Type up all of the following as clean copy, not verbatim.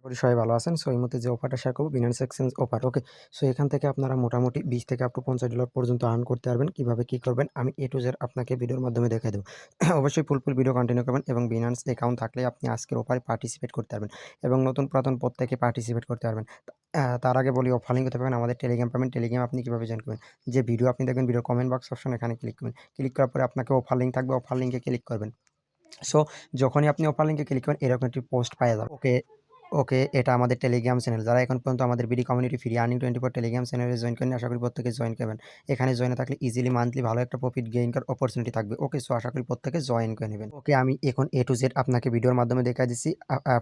করি সবাই ভালো আছেন। সো এই মুহূর্তে যে অফারটা শেয়ার করব বিনান্স এক্সচেঞ্জ অফার। ওকে। সো এখান থেকে আপনারা মোটামুটি 20 থেকে আপ টু $50 পর্যন্ত আর্ন করতে পারবেন। কিভাবে কি করবেন আমি A to Z আপনাকে ভিডিওর মাধ্যমে দেখাই দেব। অবশ্যই ফুল ভিডিও কন্টিনিউ করবেন এবং বিনান্স অ্যাকাউন্ট থাকলে আপনি আজকের অফারে পার্টিসিপেট করতে পারবেন এবং নতুন পুরাতন প্রত্যেকে পার্টিসিপেট করতে পারবেন। তার আগে বলি অফার লিঙ্ক কোথায় পাবেন? আমাদের টেলিগ্রাম পাবেন। টেলিগ্রাম আপনি কিভাবে জয়েন করবেন? যে ভিডিও আপনি দেখবেন ভিডিওর কমেন্ট বক্স অপশন এখানে ক্লিক করবেন। ক্লিক করার পরে আপনাকে অফার লিঙ্ক থাকবে, অফার লিঙ্কে ক্লিক করবেন। সো যখনই আপনি অফার লিঙ্কে ক্লিক করবেন এরকম একটি পোস্ট পাওয়া যাবে। ওকে, ওকে, এটা আমাদের টেলিগ্রাম চ্যানেল। যারা এখন পর্যন্ত আমাদের BD community free earning 24 Telegram চ্যানেলে জয়েন করেন, আশা করি প্রত্যেকে জয়েন করবেন। এখানে জয়েনে থাকলে ইজিলি মান্থলি ভালো একটা প্রফিট গেইন করার অপরচুনিটি থাকবে। ওকে, সো আশা করি প্রত্যেকে জয়েন করে নেবেন। ওকে, আমি এখন A to Z আপনাকে ভিডিওর মাধ্যমে দেখাই দিচ্ছি।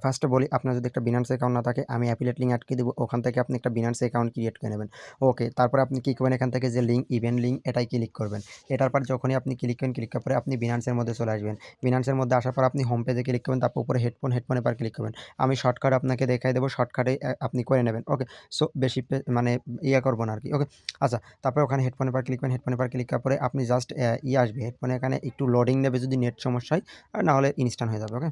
ফার্স্টে বলি, আপনার যদি একটা বিনান্স অ্যাকাউন্ট না থাকে আমি অ্যাফিলিয়েট লিঙ্ক আটকে দেবো, ওখান থেকে আপনি একটা বিনান্স অ্যাকাউন্ট ক্রিয়েট করে নেবেন। ওকে, তারপরে আপনি কী করবেন, এখান থেকে যে লিঙ্ক ইভেন্ট লিঙ্ক এটাই ক্লিক করবেন। এটার পর যখনই আপনি ক্লিক করেন, ক্লিক করার পরে আপনি বিনান্সের মধ্যে চলে আসবেন। বিনান্সের মধ্যে আসার পর আপনি হোম পেজে ক্লিক করবেন, তারপর উপরে হেডফোনের পর ক্লিক করবেন। আমি শর্টকাট আপনাকে দেখাই দেবো, শর্টকাটে আপনি করে নেবেন। ওকে, সো বেশি মানে করবো না আর কি। ওকে, আচ্ছা, তারপরে ওখানে হেডফোনের পর ক্লিক করেন। হেডফোনের পর ক্লিক করার পরে আপনি জাস্ট আসবে হেডফোনে, এখানে একটু লোডিং নেবে যদি নেট সমস্যা হয়, আর না হলে ইনস্ট্যান্ট হয়ে যাবে। ওকে,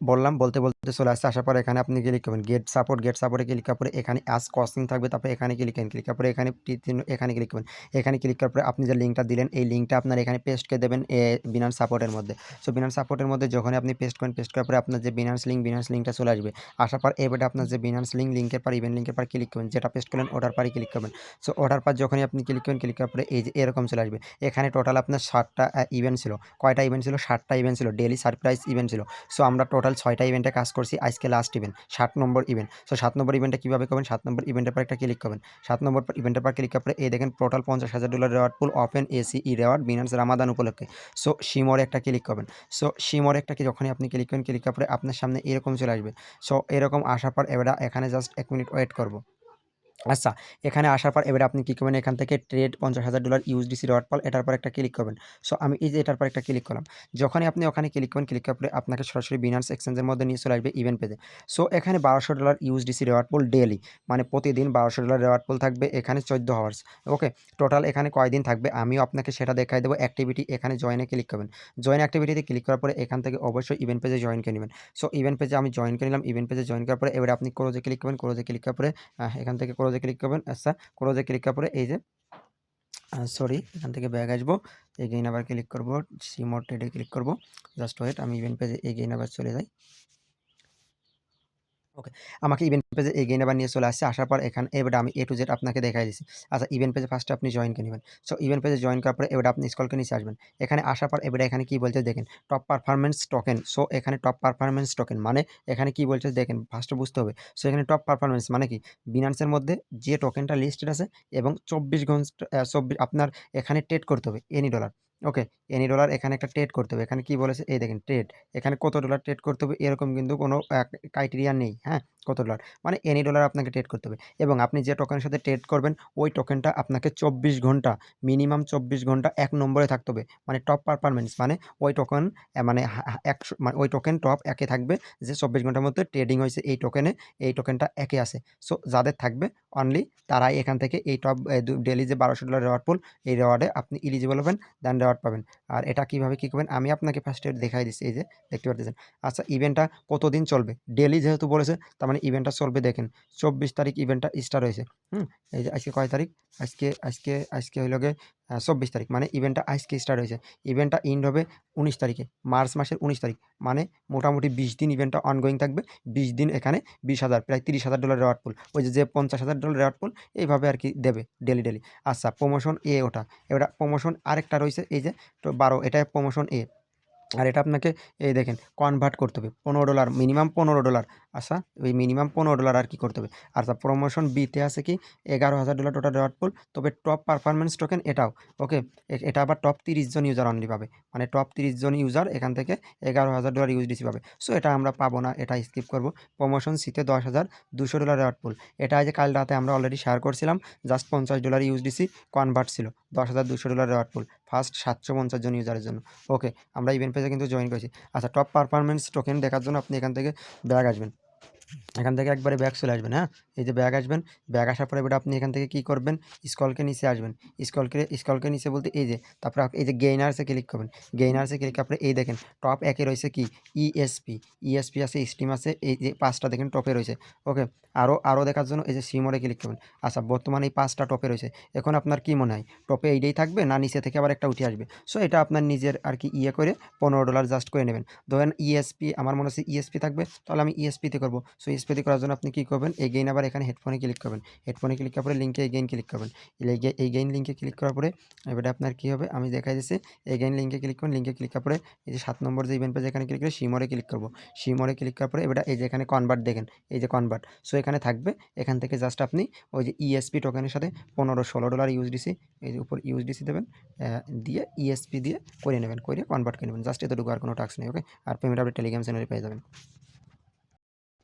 বললাম বলতে চলে আসছে। আসার পরে এখানে আপনি ক্লিক করবেন গেট সাপোর্টে ক্লিক করার পরে এখানে কস্টিং থাকবে, তারপরে এখানে ক্লিক করেন। ক্লিক করার পরে এখানে ক্লিক করবেন। এখানে ক্লিক করার পরে আপনি যে লিঙ্কটা দিলেন এই লিঙ্কটা আপনার এখানে পেস্ট করে দেবেন বিনান্স সাপোর্টের মধ্যে। সো বিনান্স সাপোর্টের মধ্যে যখনই আপনি পেস্ট করার পরে আপনার যে বিনান্স লিঙ্কটা চলে আসবে। আসার পর এবারে আপনার যে বিনান্স লিঙ্কের পর ইভেন্ট লিঙ্কের পর ক্লিক করবেন, যেটা পেস্ট করলেন ওটার পরই ক্লিক করবেন। সো ওটার পর যখনই আপনি ক্লিক করার পরে এই যে এরকম চলে আসবে। এখানে টোটাল আপনার 60টা ইভেন্ট ছিল। কয়টা ইভেন্ট ছিল? 60টা ইভেন্ট ছিল, ডেইলি সারপ্রাইজ ইভেন্ট ছিল। সো আমরা টোটাল 6টা ইভেন্টে কাজ করছি, আজকে লাস্ট ইভেন্ট 7 নম্বর ইভেন্ট। সো 7 নম্বর ইভেন্টটা কীভাবে করবেন? 7 নম্বর ইভেন্টের পর একটা ক্লিক করবেন। 7 নম্বর ইভেন্টের পর ক্লিক করার পরে এই দেখেন total $50,000 reward pool open ACE reward Binance Ramadan উপলক্ষে। সো শিমরে একটা ক্লিক করবেন। সো শিমরে একটা যখনই আপনি ক্লিক করার পরে আপনার সামনে এরকম চলে আসবে। সো এরকম আসার পর এবার এখানে জাস্ট 1 মিনিট ওয়েট করব। আচ্ছা, এখানে আসার পর এবারে আপনি কী করবেন, এখান থেকে ট্রেড $50,000 USDC রেওয়ার্ড পল এটার পর একটা ক্লিক করবেন। সো আমি এই যে এটার পর একটা ক্লিক করলাম। যখনই আপনি ওখানে ক্লিক করবেন, ক্লিক করার পরে আপনাকে সরাসরি বিনান্স এক্সচেঞ্জের মধ্যে নিয়ে চলে আসবে ইভেন্ট পেজে। সো এখানে $1200 USDC রেওয়ার্ড পুল ডেইলি, মানে প্রতিদিন $1200 রেওয়ার্ড পুল থাকবে এখানে 14 আওয়ার্স। ওকে, টোটাল এখানে কয়দিন থাকবে আমিও আপনাকে সেটা দেখাই দেবো। অ্যাক্টিভিটি এখানে জয়েনে ক্লিক করবেন। জয়েন অ্যাক্টিভিটিতে ক্লিক করার পরে এখান থেকে অবশ্যই ইভেন্ট পেজে জয়েন করে নেবেন। সো ইভেন্ট পেজে আমি জয়েন করে নিলাম। ইভেন্ট পেজে জয়েন করার পরে এবারে আপনি ক্লোজে ক্লিক করবেন। ক্লোজে ক্লিক করার পরে এখান থেকে ক্লোজে ক্লিক করবেন। আচ্ছা, ক্লোজে ক্লিক করার পরে এই যে সরি, এখান থেকে ব্যাক আসবো। এগেইন আবার ক্লিক করব, সিমোর ট্রেডে ক্লিক করব। জাস্ট ওয়েট, আমি ইভেন্ট পেজে এগেইন আবার চলে যাই। ওকে, আমাকে ইভেন্ট পেজে এগেইন আবার নিয়ে চলে আসছে। আসার পর এখানে এবারে আমি A to Z আপনাকে দেখাই দিচ্ছি। আচ্ছা, ইভেন্ট পেজে ফার্স্টে আপনি জয়েন করে নেবেন। সো ইভেন্ট পেজে জয়েন করার পরে এবারে আপনি স্ক্রল করে নিচে আসবেন। এখানে আসার পর এবারে এখানে কি বলছে দেখেন, টপ পারফরম্যান্স টোকেন। সো এখানে টপ পারফরম্যান্স টোকেন মানে এখানে কি বলছে দেখেন, ফার্স্টে বুঝতে হবে। সো এখানে টপ পারফরম্যান্স মানে কি, বিনান্সের মধ্যে যে টোকেনটা লিস্টেড আছে এবং 24 ঘন্টা আপনার এখানে ট্রেড করতে হবে এনি ডলার। ওকে, এনি ডলার এখানে একটা ট্রেড করতে হবে। এখানে কি বলেছে এই দেখেন ট্রেড, এখানে কত ডলার ট্রেড করতে হবে এরকম কিন্তু কোনো ক্রাইটেরিয়া নেই। হ্যাঁ, কত ডলার মানে এনি ডলার আপনাকে ট্রেড করতে হবে এবং আপনি যে টোকেনের সাথে ট্রেড করবেন ওই টোকেনটা আপনাকে 24 ঘন্টা, মিনিমাম 24 ঘন্টা 1 নম্বরে থাকতে হবে। মানে টপ পারফরম্যান্স মানে ওই টোকেন মানে 100 মানে ওই টোকেন টপ 1 এ থাকবে, যে 24 ঘন্টার মধ্যে ট্রেডিং হয়েছে এই টোকেনে, এই টোকেনটা 1 এ আছে। সো যাদের থাকবে অনলি তারাই এখান থেকে এই টপ ডেইলি যে $1200 রেওয়ার্ড পুল, এই রেওয়ার্ডে আপনি এলিজিবল হবেন, দেন রেওয়ার্ড পাবেন। আর এটা কীভাবে কী করবেন আমি আপনাকে ফার্স্টে দেখাই দিচ্ছি। এই যে দেখতে পারতেছেন। আচ্ছা, ইভেন্টটা কতদিন চলবে? ডেইলি যেহেতু বলেছে তার মানে ইভেন্টটা চলবে দেখেন 24 তারিখ ইভেন্টটা স্টার্ট হয়েছে। এই যে আজকে কয় তারিখ? আজকে হইল গিয়ে 24 তারিখ, মানে ইভেন্টটা আজকে স্টার্ট হয়েছে। ইভেন্টটা এন্ড হবে 19 তারিখে, মার্চ মাসের 19 তারিখ। মানে মোটামুটি 20 দিন ইভেন্টটা অনগোয়িং থাকবে। 20 দিন এখানে 20,000 প্রায় $30,000 রেওয়ার্ড পুল, ওই যে $50,000 রেওয়ার্ড পুল এইভাবে আর কি দেবে ডেলি। আচ্ছা, প্রমোশন ওটা এবার প্রমোশন আরেকটা রয়েছে এই যে 12, এটা প্রমোশন আর এটা আপনাকে এই দেখেন কনভার্ট করতে হবে $15, মিনিমাম $15। আচ্ছা, ওই মিনিমাম $15 আর কি করতে হবে। আচ্ছা, প্রমোশন বিতে আছে কি $11,000 টোটাল রেওয়ার্ড পুল, তবে টপ পারফরম্যান্স টোকেন এটাও। ওকে, এটা আবার টপ 30 জন ইউজার অনলি পাবে, মানে টপ 30 জন ইউজার এখান থেকে $11,000 USDC পাবে। সো এটা আমরা পাবো না, এটা স্কিপ করবো। প্রমোশন সিতে $10,200 রেওয়ার্ড পুল, এটা যে কাল রাতে আমরা অলরেডি শেয়ার করছিলাম, জাস্ট $50 USDC কনভার্ট ছিল, $10,200 রেওয়ার্ড পুল ফার্স্ট 750 জন ইউজারের জন্য। ওকে, আমরা ইভেন্ট পেজে কিন্তু জয়েন করেছি। আচ্ছা, টপ পারফরম্যান্স টোকেন দেখার জন্য আপনি এখান থেকে ব্যাক আসবেন। এখান থেকে একবারে ব্যাক চলে আসবেন, হ্যাঁ? এই যে ব্যাক আসবেন, ব্যাক আসার পরে এবারে আপনি এখান থেকে কী করবেন, স্ক্রলকে নিচে আসবেন। স্ক্রলকে নিচে বলতে এই যে, তারপরে এই যে গেইনার্সে ক্লিক করবেন। গেইনার্সে ক্লিক করার পরে এই দেখেন টপ 1 এ রয়েছে কি ইএসপি আছে, স্টিম আছে, এই যে 5টা দেখেন টপে রয়েছে। ওকে? আরও দেখার জন্য এই যে সি মোডে ক্লিক করবেন। আচ্ছা, বর্তমানে এই 5টা টপে রয়েছে। এখন আপনার কি মনে হয় টপে এইটাই থাকবে না নিচে থেকে আবার একটা উঠে আসবে? সো এটা আপনার নিজের আর কি করে $15 জাস্ট করে নেবেন। ধরেন ইএসপি আমার মনে হচ্ছে ইএসপি থাকবে, তাহলে আমি ইএসপিতে করব। সো ইএসপিতে করার জন্য আপনি কী করবেন, এগেইন আবার এখানে হেডফোনে ক্লিক করবেন। হেডফোনে ক্লিক করার পরে লিঙ্কে এগেইন ক্লিক করবেন। এগেইন লিঙ্কে ক্লিক করার পরে এবারে আপনার কী হবে আমি দেখাই দিচ্ছি। এগেইন লিঙ্কে ক্লিক করুন। লিঙ্কে ক্লিক করার পরে এই যে 7 নম্বর যে ইভেন্ট পেজ এখানে ক্লিক করে সিমোরে ক্লিক করব। সিমোরে ক্লিক করার পরে এবারে এই যে এখানে কনভার্ট দেখেন, এই যে কনভার্ট। সো এখানে থাকবে, এখান থেকে জাস্ট আপনি ওই যে ইএসপি টোকেনের সাথে $15-16 ইউএসডিসি, এই যে উপর ইউএসডিসি দেবেন, দিয়ে ইএসপি দিয়ে করে নেবেন, করে কনভার্ট করে নেবেন। জাস্ট এতটুকু, আর কোনো টাস্ক নেই। ওকে? আর পেমেন্ট আপনি টেলিগ্রাম চ্যানেলে পেয়ে যাবেন।